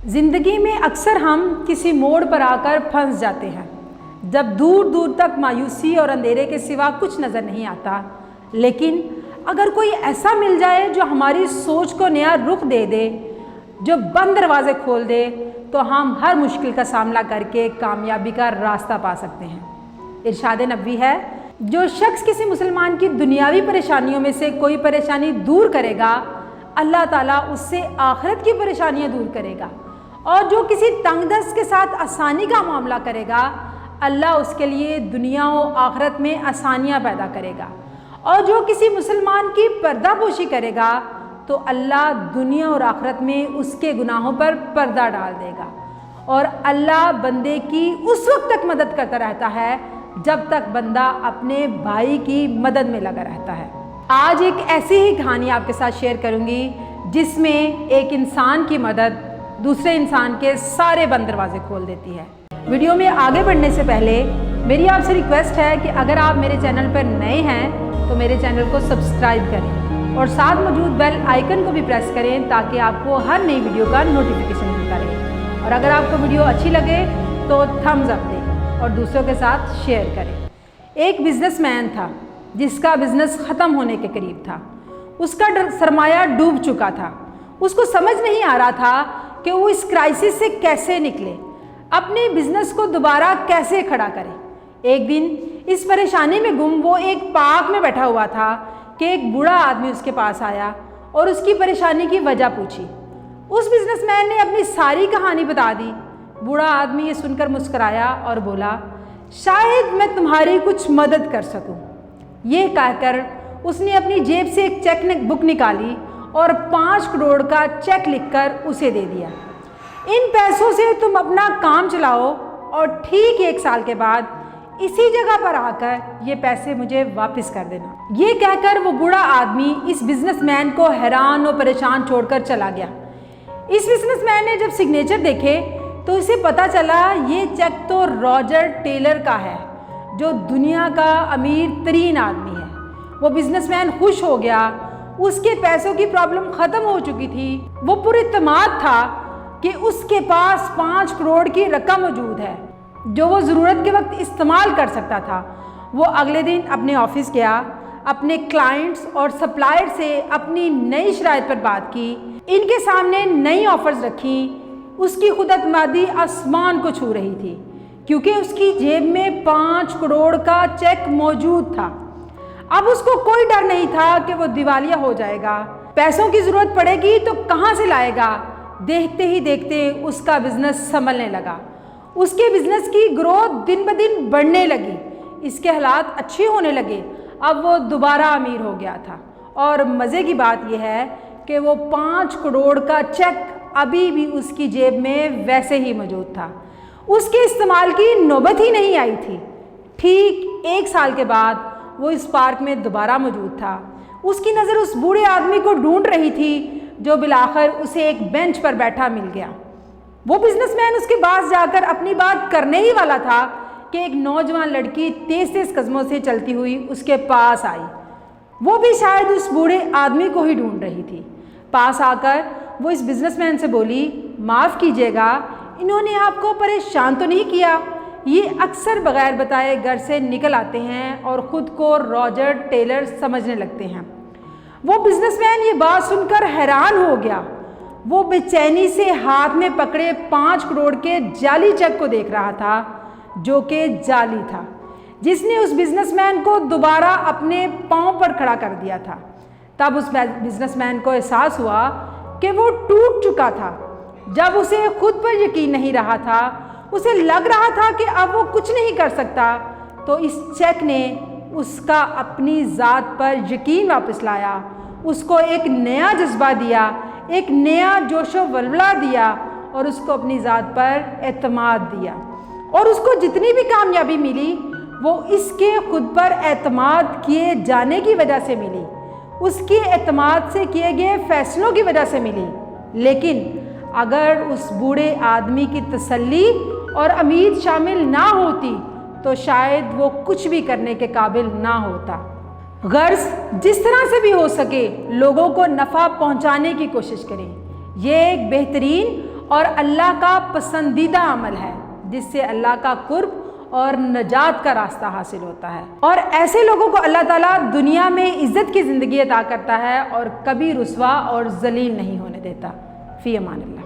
ज़िंदगी में अक्सर हम किसी मोड़ पर आकर फंस जाते हैं, जब दूर दूर तक मायूसी और अंधेरे के सिवा कुछ नज़र नहीं आता। लेकिन अगर कोई ऐसा मिल जाए जो हमारी सोच को नया रुख दे दे, जो बंद दरवाजे खोल दे, तो हम हर मुश्किल का सामना करके कामयाबी का रास्ता पा सकते हैं। इरशाद नबी है, जो शख्स किसी मुसलमान की दुनियावी परेशानियों में से कोई परेशानी दूर करेगा, अल्लाह ताला उससे आखिरत की परेशानियां दूर करेगा। और जो किसी तंगदस्त के साथ आसानी का मामला करेगा, अल्लाह उसके लिए दुनिया और आखिरत में आसानियां पैदा करेगा। और जो किसी मुसलमान की पर्दापोशी करेगा, तो अल्लाह दुनिया और आखिरत में उसके गुनाहों पर पर्दा डाल देगा। और अल्लाह बंदे की उस वक्त तक मदद करता रहता है जब तक बंदा अपने भाई की मदद में लगा रहता है। आज एक ऐसी ही कहानी आपके साथ शेयर करूंगी जिसमें एक इंसान की मदद दूसरे इंसान के सारे बंद दरवाजे खोल देती है। वीडियो में आगे बढ़ने से पहले मेरी आपसे रिक्वेस्ट है कि अगर आप मेरे चैनल पर नए हैं तो मेरे चैनल को सब्सक्राइब करें और साथ मौजूद बेल आइकन को भी प्रेस करें ताकि आपको हर नई वीडियो का नोटिफिकेशन मिलता रहे। और अगर आपको वीडियो अच्छी लगे तो थम्स अप दें और दूसरों के साथ शेयर करें। एक बिजनेसमैन था जिसका बिजनेस ख़त्म होने के करीब था। उसका सरमाया डूब चुका था। उसको समझ नहीं आ रहा था कि वो इस क्राइसिस से कैसे निकले, अपने बिजनेस को दोबारा कैसे खड़ा करे। एक दिन इस परेशानी में गुम वो एक पार्क में बैठा हुआ था कि एक बूढ़ा आदमी उसके पास आया और उसकी परेशानी की वजह पूछी। उस बिजनेसमैन ने अपनी सारी कहानी बता दी। बूढ़ा आदमी ये सुनकर मुस्कुराया और बोला, शायद मैं तुम्हारी कुछ मदद कर सकूं। ये कहकर उसने अपनी जेब से एक चेक बुक निकाली और 5 करोड़ का चेक लिखकर उसे दे दिया। इन पैसों से तुम अपना काम चलाओ और ठीक 1 साल के बाद इसी जगह पर आकर ये पैसे मुझे वापस कर देना। ये कहकर वो बूढ़ा आदमी इस बिजनेसमैन को हैरान और परेशान छोड़कर चला गया। इस बिजनेसमैन ने जब सिग्नेचर देखे तो उसे पता चला ये चेक तो रॉजर टेलर का है, जो दुनिया का अमीर तरीन आदमी है। वो बिजनेसमैन खुश हो गया। उसके पैसों की प्रॉब्लम ख़त्म हो चुकी थी। वो पुरइत्तेमाद था कि उसके पास 5 करोड़ की रकम मौजूद है जो वो ज़रूरत के वक्त इस्तेमाल कर सकता था। वो अगले दिन अपने ऑफिस गया, अपने क्लाइंट्स और सप्लायर से अपनी नई शराइत पर बात की, इनके सामने नई ऑफर्स रखी। उसकी खुदअतमादी आसमान को छू रही थी क्योंकि उसकी जेब में 5 करोड़ का चेक मौजूद था। अब उसको कोई डर नहीं था कि वो दिवालिया हो जाएगा, पैसों की ज़रूरत पड़ेगी तो कहाँ से लाएगा। देखते ही देखते उसका बिजनेस संभलने लगा। उसके बिजनेस की ग्रोथ दिन ब दिन बढ़ने लगी। इसके हालात अच्छे होने लगे। अब वो दोबारा अमीर हो गया था। और मज़े की बात यह है कि वो 5 करोड़ का चेक अभी भी उसकी जेब में वैसे ही मौजूद था। उसके इस्तेमाल की नौबत ही नहीं आई थी। ठीक 1 साल के बाद वो इस पार्क में दोबारा मौजूद था। उसकी नज़र उस बूढ़े आदमी को ढूंढ रही थी जो बिलाखिर उसे एक बेंच पर बैठा मिल गया। वो बिजनेसमैन उसके पास जाकर अपनी बात करने ही वाला था कि एक नौजवान लड़की तेज तेज कदमों से चलती हुई उसके पास आई। वो भी शायद उस बूढ़े आदमी को ही ढूंढ रही थी। पास आकर वो इस बिजनेसमैन से बोली, माफ़ कीजिएगा, इन्होंने आपको परेशान तो नहीं किया? ये अक्सर बगैर बताए घर से निकल आते हैं और ख़ुद को रॉजर टेलर समझने लगते हैं। वो बिजनेसमैन ये बात सुनकर हैरान हो गया। वो बेचैनी से हाथ में पकड़े 5 करोड़ के जाली चेक को देख रहा था, जो कि जाली था, जिसने उस बिजनेसमैन को दोबारा अपने पांव पर खड़ा कर दिया था। तब उस बिजनेसमैन को एहसास हुआ कि वो टूट चुका था। जब उसे खुद पर यकीन नहीं रहा था, उसे लग रहा था कि अब वो कुछ नहीं कर सकता, तो इस चेक ने उसका अपनी ज़ात पर यकीन वापस लाया। उसको एक नया जज्बा दिया, एक नया जोशो वल्वला दिया और उसको अपनी ज़ात पर एतमाद दिया। और उसको जितनी भी कामयाबी मिली वो इसके खुद पर एतमाद किए जाने की वजह से मिली, उसके एतमाद से किए गए फैसलों की वजह से मिली। लेकिन अगर उस बूढ़े आदमी की तसल्ली और उम्मीद शामिल ना होती तो शायद वो कुछ भी करने के काबिल ना होता। गर्ज जिस तरह से भी हो सके लोगों को नफ़ा पहुंचाने की कोशिश करें। ये एक बेहतरीन और अल्लाह का पसंदीदा अमल है जिससे अल्लाह का कुर्ब और नजात का रास्ता हासिल होता है। और ऐसे लोगों को अल्लाह ताला दुनिया में इज़्ज़त की ज़िंदगी अता करता है और कभी रुस्वा और जलील नहीं होने देता। फ़ी अमान अल्लाह।